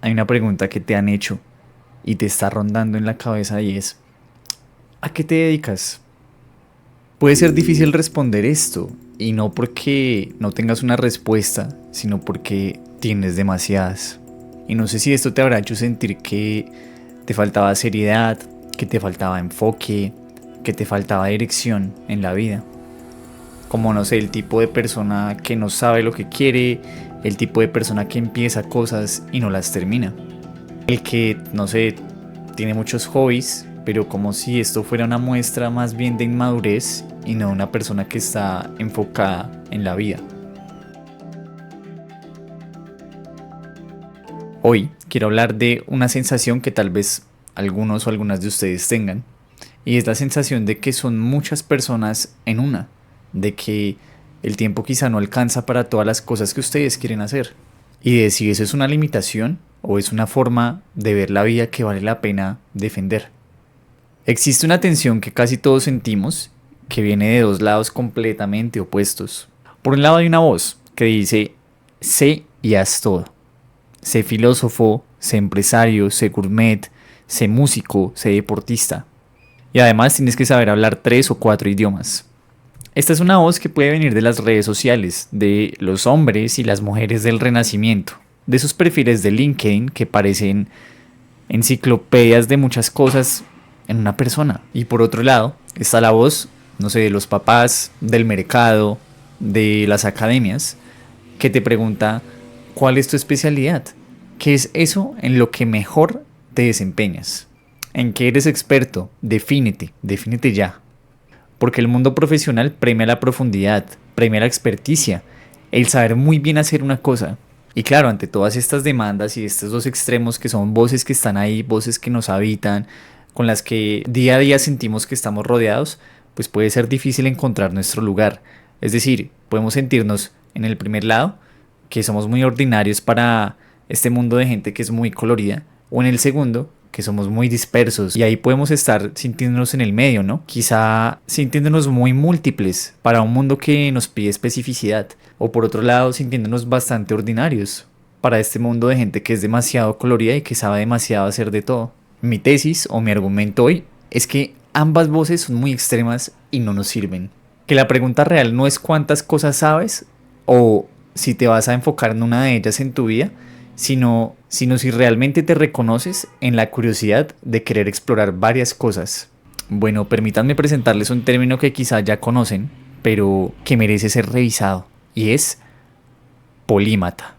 hay una pregunta que te han hecho y te está rondando en la cabeza y es, ¿a qué te dedicas? Puede ser difícil responder esto y no porque no tengas una respuesta, sino porque tienes demasiadas. Y no sé si esto te habrá hecho sentir que te faltaba seriedad, que te faltaba enfoque, que te faltaba dirección en la vida. Como no sé, el tipo de persona que no sabe lo que quiere, el tipo de persona que empieza cosas y no las termina. El que, no sé, tiene muchos hobbies, pero como si esto fuera una muestra más bien de inmadurez y no una persona que está enfocada en la vida. Hoy quiero hablar de una sensación que tal vez algunos o algunas de ustedes tengan, y es la sensación de que son muchas personas en una, de que el tiempo quizá no alcanza para todas las cosas que ustedes quieren hacer, y de si eso es una limitación o es una forma de ver la vida que vale la pena defender. Existe una tensión que casi todos sentimos, que viene de dos lados completamente opuestos. Por un lado hay una voz que dice, sé y haz todo. Sé filósofo, sé empresario, sé gourmet, sé músico, sé deportista. Y además tienes que saber hablar 3 o 4 idiomas. Esta es una voz que puede venir de las redes sociales, de los hombres y las mujeres del renacimiento, de esos perfiles de LinkedIn que parecen enciclopedias de muchas cosas en una persona. Y por otro lado está la voz, no sé, de los papás, del mercado, de las academias, que te pregunta cuál es tu especialidad, qué es eso en lo que mejor te desempeñas, en qué eres experto, defínete ya. Porque el mundo profesional premia la profundidad, premia la experticia, el saber muy bien hacer una cosa. Y claro, ante todas estas demandas y estos dos extremos que son voces que están ahí, voces que nos habitan, con las que día a día sentimos que estamos rodeados, pues puede ser difícil encontrar nuestro lugar. Es decir, podemos sentirnos en el primer lado, que somos muy ordinarios para este mundo de gente que es muy colorida, o en el segundo, que somos muy dispersos y ahí podemos estar sintiéndonos en el medio, ¿no? Quizá sintiéndonos muy múltiples para un mundo que nos pide especificidad, o por otro lado sintiéndonos bastante ordinarios para este mundo de gente que es demasiado colorida y que sabe demasiado hacer de todo. Mi tesis o mi argumento hoy es que ambas voces son muy extremas y no nos sirven. Que la pregunta real no es cuántas cosas sabes o si te vas a enfocar en una de ellas en tu vida, sino si realmente te reconoces en la curiosidad de querer explorar varias cosas. Bueno, permítanme presentarles un término que quizá ya conocen, pero que merece ser revisado, y es polímata.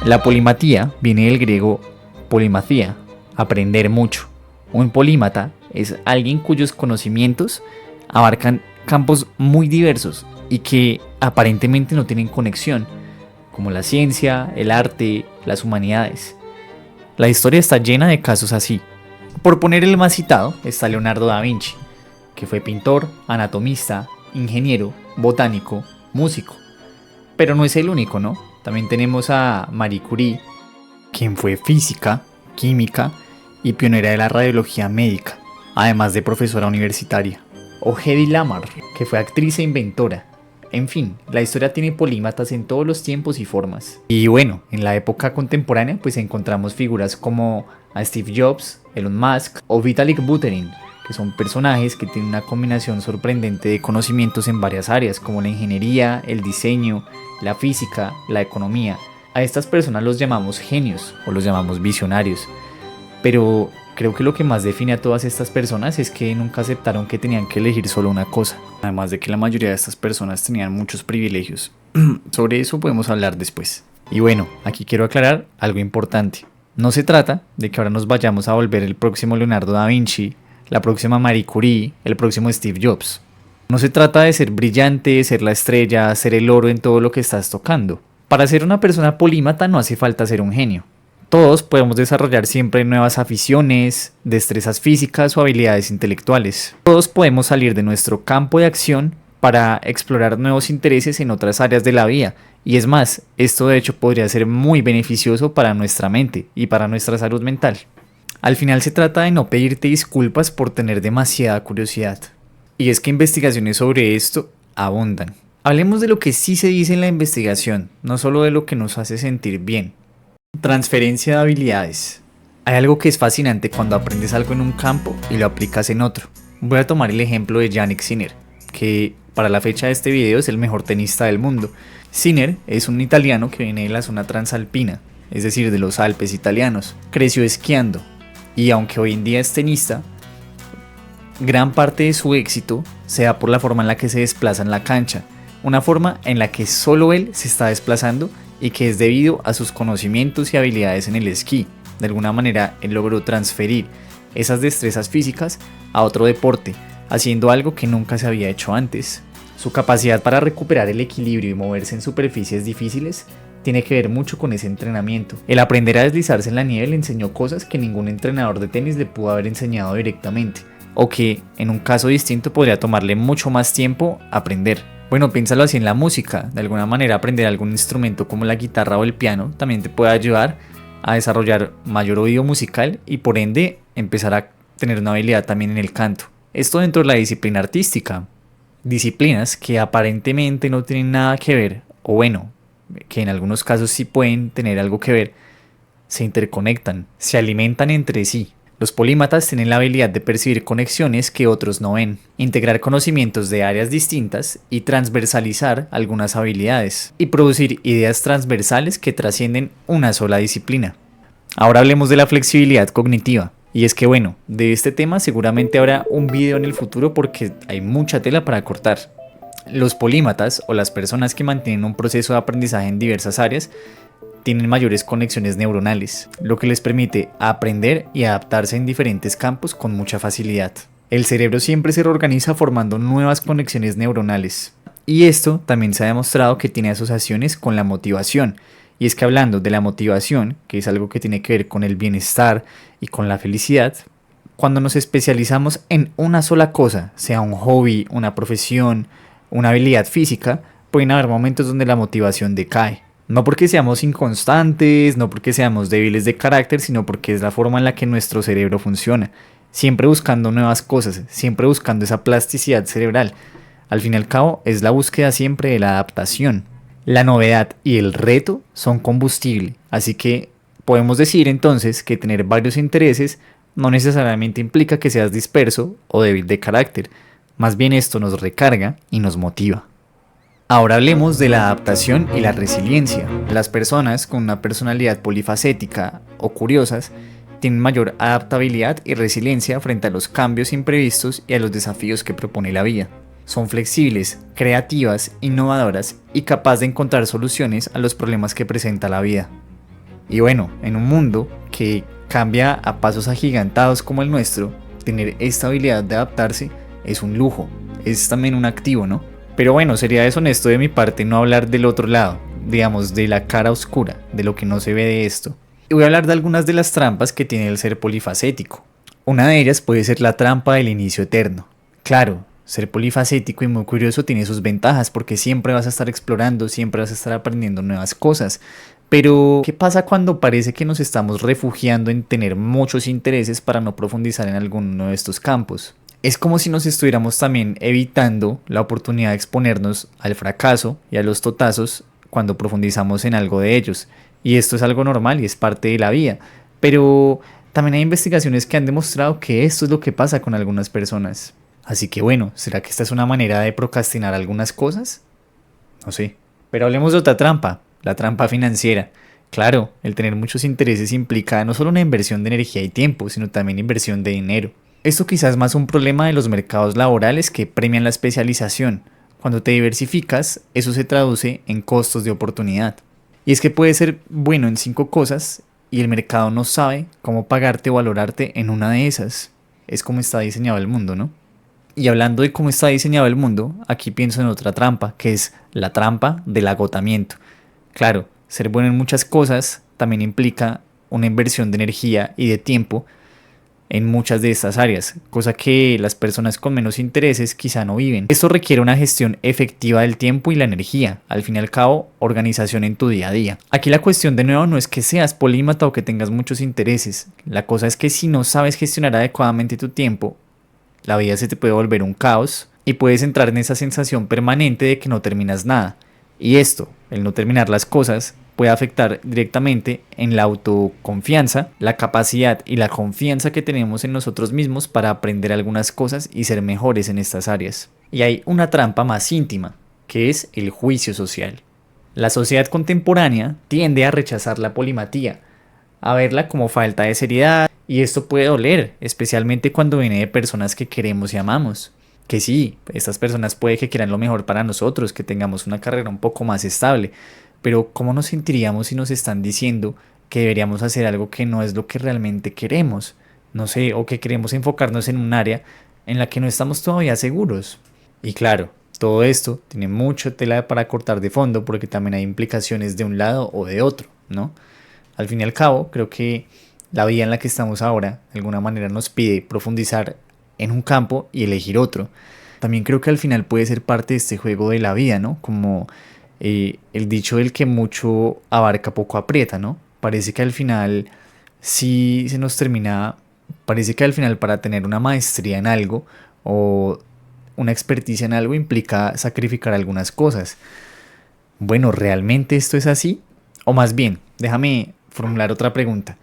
La polimatía viene del griego polimathía, aprender mucho. Un polímata es alguien cuyos conocimientos abarcan campos muy diversos y que aparentemente no tienen conexión, como la ciencia, el arte, las humanidades. La historia está llena de casos así. Por poner el más citado está Leonardo da Vinci, que fue pintor, anatomista, ingeniero, botánico, músico. Pero no es el único, ¿no? También tenemos a Marie Curie, quien fue física, química y pionera de la radiología médica, además de profesora universitaria. O Hedy Lamarr, que fue actriz e inventora. En fin, la historia tiene polímatas en todos los tiempos y formas. Y bueno, en la época contemporánea pues encontramos figuras como a Steve Jobs, Elon Musk o Vitalik Buterin, que son personajes que tienen una combinación sorprendente de conocimientos en varias áreas como la ingeniería, el diseño, la física, la economía. A estas personas los llamamos genios o los llamamos visionarios. Pero creo que lo que más define a todas estas personas es que nunca aceptaron que tenían que elegir solo una cosa. Además de que la mayoría de estas personas tenían muchos privilegios. Sobre eso podemos hablar después. Y bueno, aquí quiero aclarar algo importante. No se trata de que ahora nos vayamos a volver el próximo Leonardo da Vinci, la próxima Marie Curie, el próximo Steve Jobs. No se trata de ser brillante, ser la estrella, ser el oro en todo lo que estás tocando. Para ser una persona polímata no hace falta ser un genio. Todos podemos desarrollar siempre nuevas aficiones, destrezas físicas o habilidades intelectuales. Todos podemos salir de nuestro campo de acción para explorar nuevos intereses en otras áreas de la vida. Y es más, esto de hecho podría ser muy beneficioso para nuestra mente y para nuestra salud mental. Al final se trata de no pedirte disculpas por tener demasiada curiosidad. Y es que investigaciones sobre esto abundan. Hablemos de lo que sí se dice en la investigación, no solo de lo que nos hace sentir bien. Transferencia de habilidades. Hay algo que es fascinante cuando aprendes algo en un campo y lo aplicas en otro. Voy a tomar el ejemplo de Jannik Sinner, que para la fecha de este video es el mejor tenista del mundo. Sinner es un italiano que viene de la zona transalpina, es decir, de los Alpes italianos. Creció esquiando y aunque hoy en día es tenista, gran parte de su éxito se da por la forma en la que se desplaza en la cancha, una forma en la que solo él se está desplazando y que es debido a sus conocimientos y habilidades en el esquí. De alguna manera él logró transferir esas destrezas físicas a otro deporte, haciendo algo que nunca se había hecho antes. Su capacidad para recuperar el equilibrio y moverse en superficies difíciles tiene que ver mucho con ese entrenamiento. El aprender a deslizarse en la nieve le enseñó cosas que ningún entrenador de tenis le pudo haber enseñado directamente, o que en un caso distinto podría tomarle mucho más tiempo aprender. Bueno, piénsalo así en la música. De alguna manera aprender algún instrumento como la guitarra o el piano también te puede ayudar a desarrollar mayor oído musical y por ende empezar a tener una habilidad también en el canto. Esto dentro de la disciplina artística. Disciplinas que aparentemente no tienen nada que ver, o bueno, que en algunos casos sí pueden tener algo que ver, se interconectan, se alimentan entre sí. Los polímatas tienen la habilidad de percibir conexiones que otros no ven, integrar conocimientos de áreas distintas y transversalizar algunas habilidades, y producir ideas transversales que trascienden una sola disciplina. Ahora hablemos de la flexibilidad cognitiva. Y es que bueno, de este tema seguramente habrá un video en el futuro porque hay mucha tela para cortar. Los polímatas o las personas que mantienen un proceso de aprendizaje en diversas áreas tienen mayores conexiones neuronales, lo que les permite aprender y adaptarse en diferentes campos con mucha facilidad. El cerebro siempre se reorganiza formando nuevas conexiones neuronales. Y esto también se ha demostrado que tiene asociaciones con la motivación. Y es que hablando de la motivación, que es algo que tiene que ver con el bienestar y con la felicidad, cuando nos especializamos en una sola cosa, sea un hobby, una profesión, una habilidad física, pueden haber momentos donde la motivación decae. No porque seamos inconstantes, no porque seamos débiles de carácter, sino porque es la forma en la que nuestro cerebro funciona. Siempre buscando nuevas cosas, siempre buscando esa plasticidad cerebral. Al fin y al cabo, es la búsqueda siempre de la adaptación. La novedad y el reto son combustible, así que podemos decir entonces que tener varios intereses no necesariamente implica que seas disperso o débil de carácter. Más bien esto nos recarga y nos motiva. Ahora hablemos de la adaptación y la resiliencia. Las personas con una personalidad polifacética o curiosas tienen mayor adaptabilidad y resiliencia frente a los cambios imprevistos y a los desafíos que propone la vida. Son flexibles, creativas, innovadoras y capaces de encontrar soluciones a los problemas que presenta la vida. Y bueno, en un mundo que cambia a pasos agigantados como el nuestro, tener esta habilidad de adaptarse es un lujo, es también un activo, ¿no? Pero bueno, sería deshonesto de mi parte no hablar del otro lado, digamos, de la cara oscura, de lo que no se ve de esto. Y voy a hablar de algunas de las trampas que tiene el ser polifacético. Una de ellas puede ser la trampa del inicio eterno. Claro, ser polifacético y muy curioso tiene sus ventajas porque siempre vas a estar explorando, siempre vas a estar aprendiendo nuevas cosas. Pero, ¿qué pasa cuando parece que nos estamos refugiando en tener muchos intereses para no profundizar en alguno de estos campos? Es como si nos estuviéramos también evitando la oportunidad de exponernos al fracaso y a los totazos cuando profundizamos en algo de ellos. Y esto es algo normal y es parte de la vida. Pero también hay investigaciones que han demostrado que esto es lo que pasa con algunas personas. Así que bueno, ¿será que esta es una manera de procrastinar algunas cosas? No sé. Pero hablemos de otra trampa, la trampa financiera. Claro, el tener muchos intereses implica no solo una inversión de energía y tiempo, sino también inversión de dinero. Esto quizás es más un problema de los mercados laborales que premian la especialización. Cuando te diversificas, eso se traduce en costos de oportunidad. Y es que puedes ser bueno en 5 cosas y el mercado no sabe cómo pagarte o valorarte en una de esas. Es como está diseñado el mundo, ¿no? Y hablando de cómo está diseñado el mundo, aquí pienso en otra trampa, que es la trampa del agotamiento. Claro, ser bueno en muchas cosas también implica una inversión de energía y de tiempo en muchas de estas áreas, cosa que las personas con menos intereses quizá no viven. Esto requiere una gestión efectiva del tiempo y la energía, al fin y al cabo, organización en tu día a día. Aquí la cuestión de nuevo no es que seas polímata o que tengas muchos intereses, la cosa es que si no sabes gestionar adecuadamente tu tiempo, la vida se te puede volver un caos y puedes entrar en esa sensación permanente de que no terminas nada. Y esto, el no terminar las cosas, puede afectar directamente en la autoconfianza, la capacidad y la confianza que tenemos en nosotros mismos para aprender algunas cosas y ser mejores en estas áreas. Y hay una trampa más íntima, que es el juicio social. La sociedad contemporánea tiende a rechazar la polimatía, a verla como falta de seriedad, y esto puede doler, especialmente cuando viene de personas que queremos y amamos. Que sí, estas personas puede que quieran lo mejor para nosotros, que tengamos una carrera un poco más estable, pero ¿cómo nos sentiríamos si nos están diciendo que deberíamos hacer algo que no es lo que realmente queremos? No sé, o que queremos enfocarnos en un área en la que no estamos todavía seguros. Y claro, todo esto tiene mucha tela para cortar de fondo porque también hay implicaciones de un lado o de otro, ¿no? Al fin y al cabo, creo que la vida en la que estamos ahora, de alguna manera, nos pide profundizar en un campo y elegir otro. También creo que al final puede ser parte de este juego de la vida, ¿no? Como el dicho del que mucho abarca, poco aprieta, ¿no? Parece que al final sí se nos termina, parece que al final para tener una maestría en algo o una experticia en algo implica sacrificar algunas cosas. Bueno, ¿realmente esto es así? O más bien, déjame formular otra pregunta.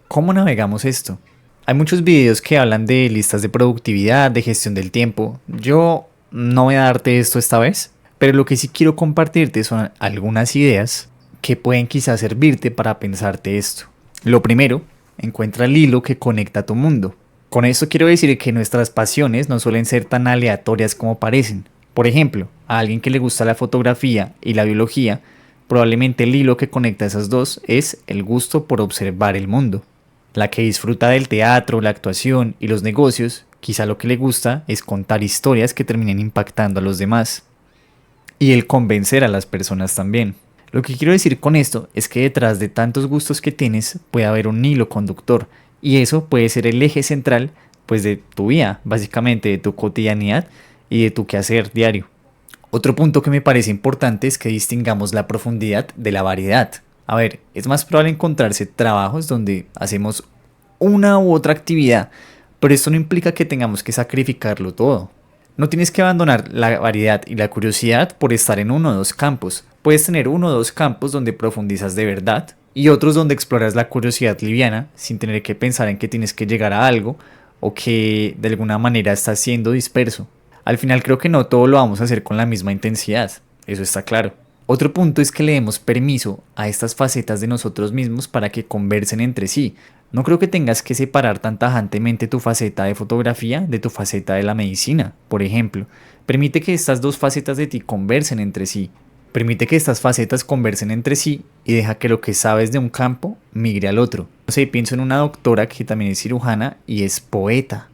¿Cómo navegamos esto? Hay muchos videos que hablan de listas de productividad, de gestión del tiempo. Yo no voy a darte esto esta vez, pero lo que sí quiero compartirte son algunas ideas que pueden quizás servirte para pensarte esto. Lo primero, encuentra el hilo que conecta a tu mundo. Con esto quiero decir que nuestras pasiones no suelen ser tan aleatorias como parecen. Por ejemplo, a alguien que le gusta la fotografía y la biología, probablemente el hilo que conecta a esas dos es el gusto por observar el mundo. La que disfruta del teatro, la actuación y los negocios, quizá lo que le gusta es contar historias que terminen impactando a los demás. Y el convencer a las personas también. Lo que quiero decir con esto es que detrás de tantos gustos que tienes puede haber un hilo conductor y eso puede ser el eje central pues de tu vida, básicamente de tu cotidianidad y de tu quehacer diario. Otro punto que me parece importante es que distingamos la profundidad de la variedad. A ver, es más probable encontrarse trabajos donde hacemos una u otra actividad, pero esto no implica que tengamos que sacrificarlo todo. No tienes que abandonar la variedad y la curiosidad por estar en uno o dos campos. Puedes tener uno o dos campos donde profundizas de verdad y otros donde exploras la curiosidad liviana sin tener que pensar en que tienes que llegar a algo o que de alguna manera estás siendo disperso. Al final creo que no todo lo vamos a hacer con la misma intensidad, eso está claro. Otro punto es que le demos permiso a estas facetas de nosotros mismos para que conversen entre sí. No creo que tengas que separar tan tajantemente tu faceta de fotografía de tu faceta de la medicina, por ejemplo. Permite que estas dos facetas de ti conversen entre sí. Permite que estas facetas conversen entre sí y deja que lo que sabes de un campo migre al otro. No sé, pienso en una doctora que también es cirujana y es poeta.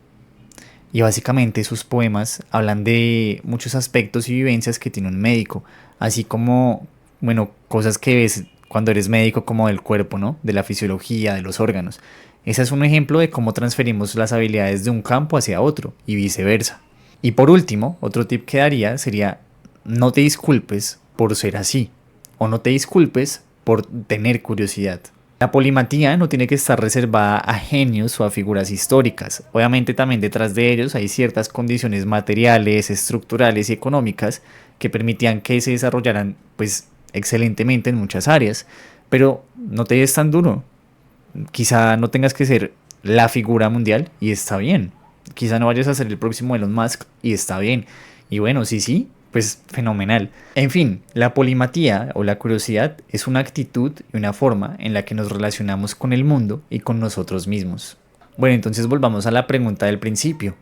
Y básicamente sus poemas hablan de muchos aspectos y vivencias que tiene un médico, así como, bueno, cosas que ves cuando eres médico como del cuerpo, ¿no? De la fisiología, de los órganos. Ese es un ejemplo de cómo transferimos las habilidades de un campo hacia otro y viceversa. Y por último, otro tip que daría sería no te disculpes por ser así o no te disculpes por tener curiosidad. La polimatía no tiene que estar reservada a genios o a figuras históricas. Obviamente también detrás de ellos hay ciertas condiciones materiales, estructurales y económicas que permitían que se desarrollaran pues excelentemente en muchas áreas. Pero no te des tan duro. Quizá no tengas que ser la figura mundial y está bien. Quizá no vayas a ser el próximo Elon Musk y está bien. Y bueno, sí, pues fenomenal. En fin, la polimatía o la curiosidad es una actitud y una forma en la que nos relacionamos con el mundo y con nosotros mismos. Bueno, entonces volvamos a la pregunta del principio.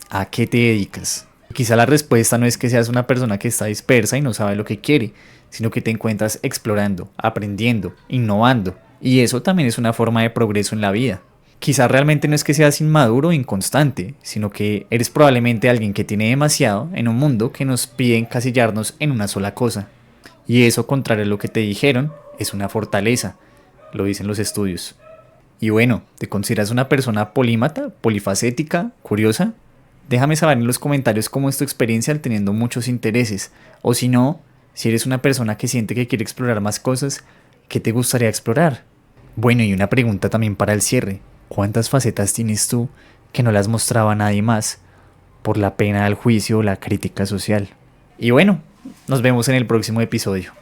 ¿A qué te dedicas? Quizá la respuesta no es que seas una persona que está dispersa y no sabe lo que quiere, sino que te encuentras explorando, aprendiendo, innovando. Y eso también es una forma de progreso en la vida. Quizá realmente no es que seas inmaduro o inconstante, sino que eres probablemente alguien que tiene demasiado en un mundo que nos pide encasillarnos en una sola cosa. Y eso, contrario a lo que te dijeron, es una fortaleza, lo dicen los estudios. Y bueno, ¿te consideras una persona polímata, polifacética, curiosa? Déjame saber en los comentarios cómo es tu experiencia al teniendo muchos intereses. O si no, si eres una persona que siente que quiere explorar más cosas, ¿qué te gustaría explorar? Bueno, y una pregunta también para el cierre. ¿Cuántas facetas tienes tú que no las mostraba a nadie más por la pena del juicio o la crítica social? Y bueno, nos vemos en el próximo episodio.